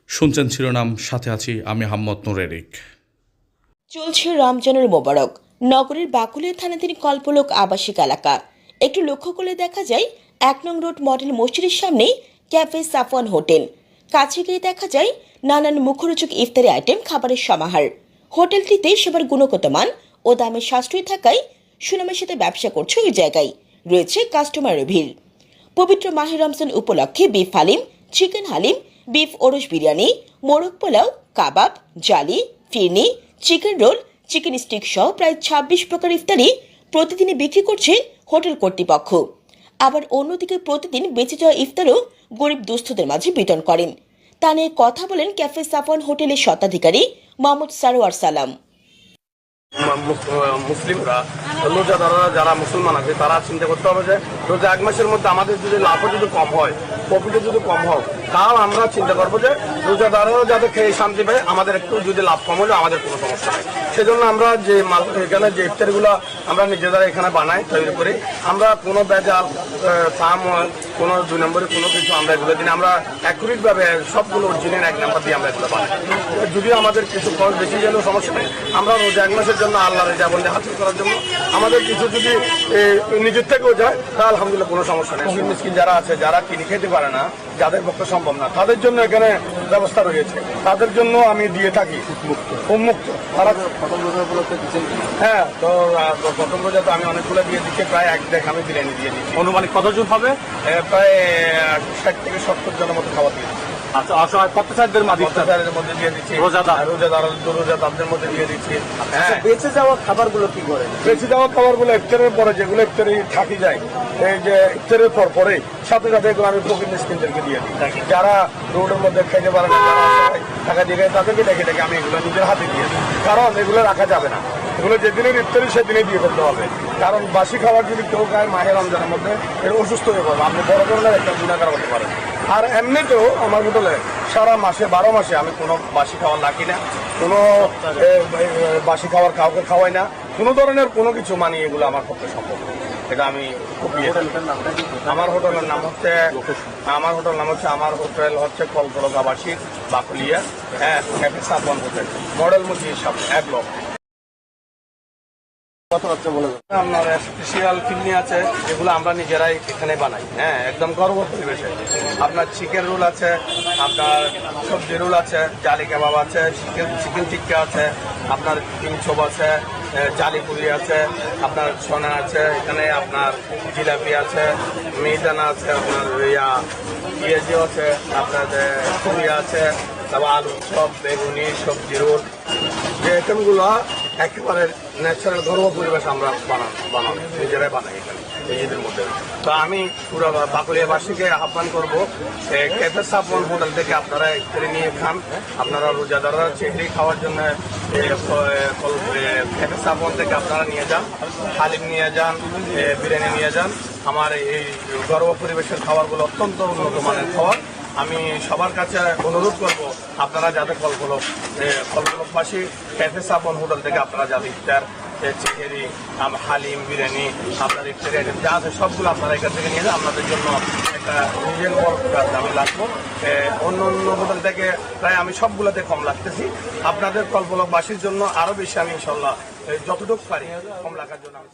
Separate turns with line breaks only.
শুনছেন শিরোনাম, সাথে আছি আমি হাম্মদ নুরেরিক।
চলছে রমজানের মোবারক। নগরের বাকুলিয়া থানাধীন কল্পলোক আবাসিক এলাকা। একটু লক্ষ্য করলে দেখা যায় 1 নং রোড মডেল মসজিদের সামনেই ক্যাফে সাফওয়ান হোটেল। কাছে গিয়ে দেখা যায় নানান মুখরোচক ইফতারি আইটেম খাবারের সমাহার। হোটেলটিতে সেবার গুণগত মান ও দামে সাশ্রয়ী থাকায় সুনামের সাথে ব্যবসা করছে ওই জায়গায়। রয়েছে কাস্টমারের ভিড়। পবিত্র মাহে রমজান উপলক্ষে beef haleem, chicken haleem, beef ওরস বিরিয়ানি, মোরগ পোলাও, কাবাব, জালি, phirni, chicken roll, chicken stick সহ প্রায় 26 প্রকার ইফতারি প্রতিদিনই বিক্রি করছে হোটেল কর্তৃপক্ষ। আবার অন্যদিকে প্রতিদিন বেঁচে যাওয়া ইফতারও গরিব দুস্থদের মাঝে বিতরণ করেন। তা নিয়ে কথা বলেন ক্যাফে সাফওয়ান হোটেলের স্বত্বাধিকারী মোহাম্মদ সারোয়ার সালাম।
মুসলিমরা, রোজাদাররা যারা মুসলমান আছে তারা চিন্তা করতে হবে যে রোজা 1 মাসের মধ্যে আমাদের যদি লাভও যদি কম হয়, প্রফিটও যদি কম হয়, তাও আমরা চিন্তা করবো যে রোজাদাররা যাতে খেয়ে শান্তি পায়, আমাদের একটু যদি লাভ কম হলে আমাদের কোনো সমস্যা নেই। সেজন্য আমরা যে এখানে যে ইফতারিগুলো আমরা নিজেরা এখানে বানাই, তৈরি করি, আমরা কোনো ভেজাল ফার্ম কোনো 2 নম্বরে কোনো কিছু আমরা এগুলো দিন আমরা অ্যাকুরেটভাবে সবগুলো অরিজিনাল 1 নাম্বার দিয়ে আমরা এগুলো বানাই। যদিও আমাদের কিছু খরচ বেশি গেলেও সমস্যা নেই। আমরা রোজা 1 মাসের জন্য আল্লাহর রেজাবন্দি হাসিল করার জন্য আমাদের কিছু যদি নিজের থেকেও যায় তা আলহামদুলিল্লাহ কোনো সমস্যা নেই। মিসকিন যারা আছে, যারা কিনে খেতে পারে না, যাদের পক্ষে সম্ভব না, তাদের জন্য এখানে ব্যবস্থা রয়েছে। তাদের জন্য আমি দিয়ে থাকি উন্মুক্ত। তারা প্রথম রোজা উপলক্ষে দিচ্ছেন? হ্যাঁ, তো প্রথম রোজা তো আমি অনেকগুলো দিয়ে দিচ্ছি, প্রায় 1 দেখ আমি বিরিয়ানি দিয়ে দিচ্ছি।
অনুমানিক কতজন হবে?
প্রায় 60 থেকে 70 জনের মতো খাবার দিয়ে দিচ্ছি।
আচ্ছা, অসহায় পথচারীদের
মধ্যে দিয়ে দিচ্ছি, রোজাদারদের মধ্যে দিয়ে দিচ্ছি।
বেঁচে যাওয়া খাবারগুলো কি করে?
বেঁচে যাওয়া খাবারগুলো ইফতারের পরে যেগুলো ইফতারি থাকি যায়, এই যে ইফতারের পরে সাথে সাথে এগুলো আমি ফকির মিসকিনদেরকে দিয়ে দিই। যারা রোডের মধ্যে খেতে পারে না, যারা টাকা দিয়ে তাদেরকে ডেকে আমি এগুলো নিজের হাতে দিয়ে দিই। কারণ এগুলো রাখা যাবে না, এগুলো যেদিনের ইফতারি সেদিনে দিয়ে ফেলতে হবে। কারণ বাসি খাবার যদি কেউ খায় মাহে রমজানের মধ্যে, এর অসুস্থ হয়ে পড়বে, আপনি বড় ধরনের একটা গুণাকার হতে পারেন। আর এমনিতেও আমার হোটেলে সারা মাসে 12 মাসে আমি কোনো বাসি খাবার রাখি না, কোনো বাসি খাবার কাউকে খাওয়াই না, কোনো ধরনের কোনো কিছু মানি এগুলো আমার পক্ষে সম্ভব। এটা আমি আমার হোটেলের নাম হচ্ছে আমার হোটেল হচ্ছে কল্পলোক আবাসিক বাকুলিয়া, হ্যাঁ, ক্যাফে সাফওয়ান হোটেল, মডেল মসজিদের সামনে 1 ব্লক। আপনার স্পেশাল ফিরনি আছে, যেগুলো আমরা নিজেরাই এখানে বানাই, হ্যাঁ, একদম গর্ব পরিবেশে। আপনার চিকেন রোল আছে, আপনার সবজি রোল আছে, জালি কাবাব আছে, চিকেন টিক্কা আছে, আপনার কিংচপ আছে, জালি পুরি আছে, আপনার সোনা আছে, এখানে আপনার জিলাপি আছে, মিহিদানা আছে, আপনার পেঁয়াজি আছে, আপনার পুরি আছে, তারপর আলু চপ, বেগুনি, সবজি রোল, যে আইটেমগুলো একেবারে ন্যাচারাল ঘরোয়া পরিবেশ আমরা বানানো নিজেরাই বানাই এখানে নিজেদের মধ্যে। তো আমি পুরো বাকুলিয়াবাসীকে আহ্বান করবো, ক্যাফে সাফওয়ান হোটেল থেকে আপনারা ইফতারি নিয়ে খান। আপনারা রোজাদাররা চেহারি খাওয়ার জন্য ক্যাফে সাফওয়ান থেকে আপনারা নিয়ে যান, হালিম নিয়ে যান, বিরিয়ানি নিয়ে যান। আমার এই ঘরোয়া পরিবেশের খাবারগুলো অত্যন্ত উন্নত মানের খাবার। আমি সবার কাছে অনুরোধ করব, আপনারা যাতে কল্পলোকবাসী ক্যাফে সাফওয়ান হোটেল থেকে আপনারা যাতে ইফতার, চিকেরি, হালিম, বিরিয়ানি, আপনার ইফতারি আইটেম যা আছে সবগুলো আপনারা এখান থেকে নিয়ে যান। আপনাদের জন্য একটা নিজের দামি লাগবো। অন্য হোটেল থেকে প্রায় আমি সবগুলোতে কম লাগতেছি। আপনাদের কল্পলোকবাসীর জন্য আরও বেশি আমি ইনশাল্লাহ যতটুকু পারি কম রাখার জন্য আমি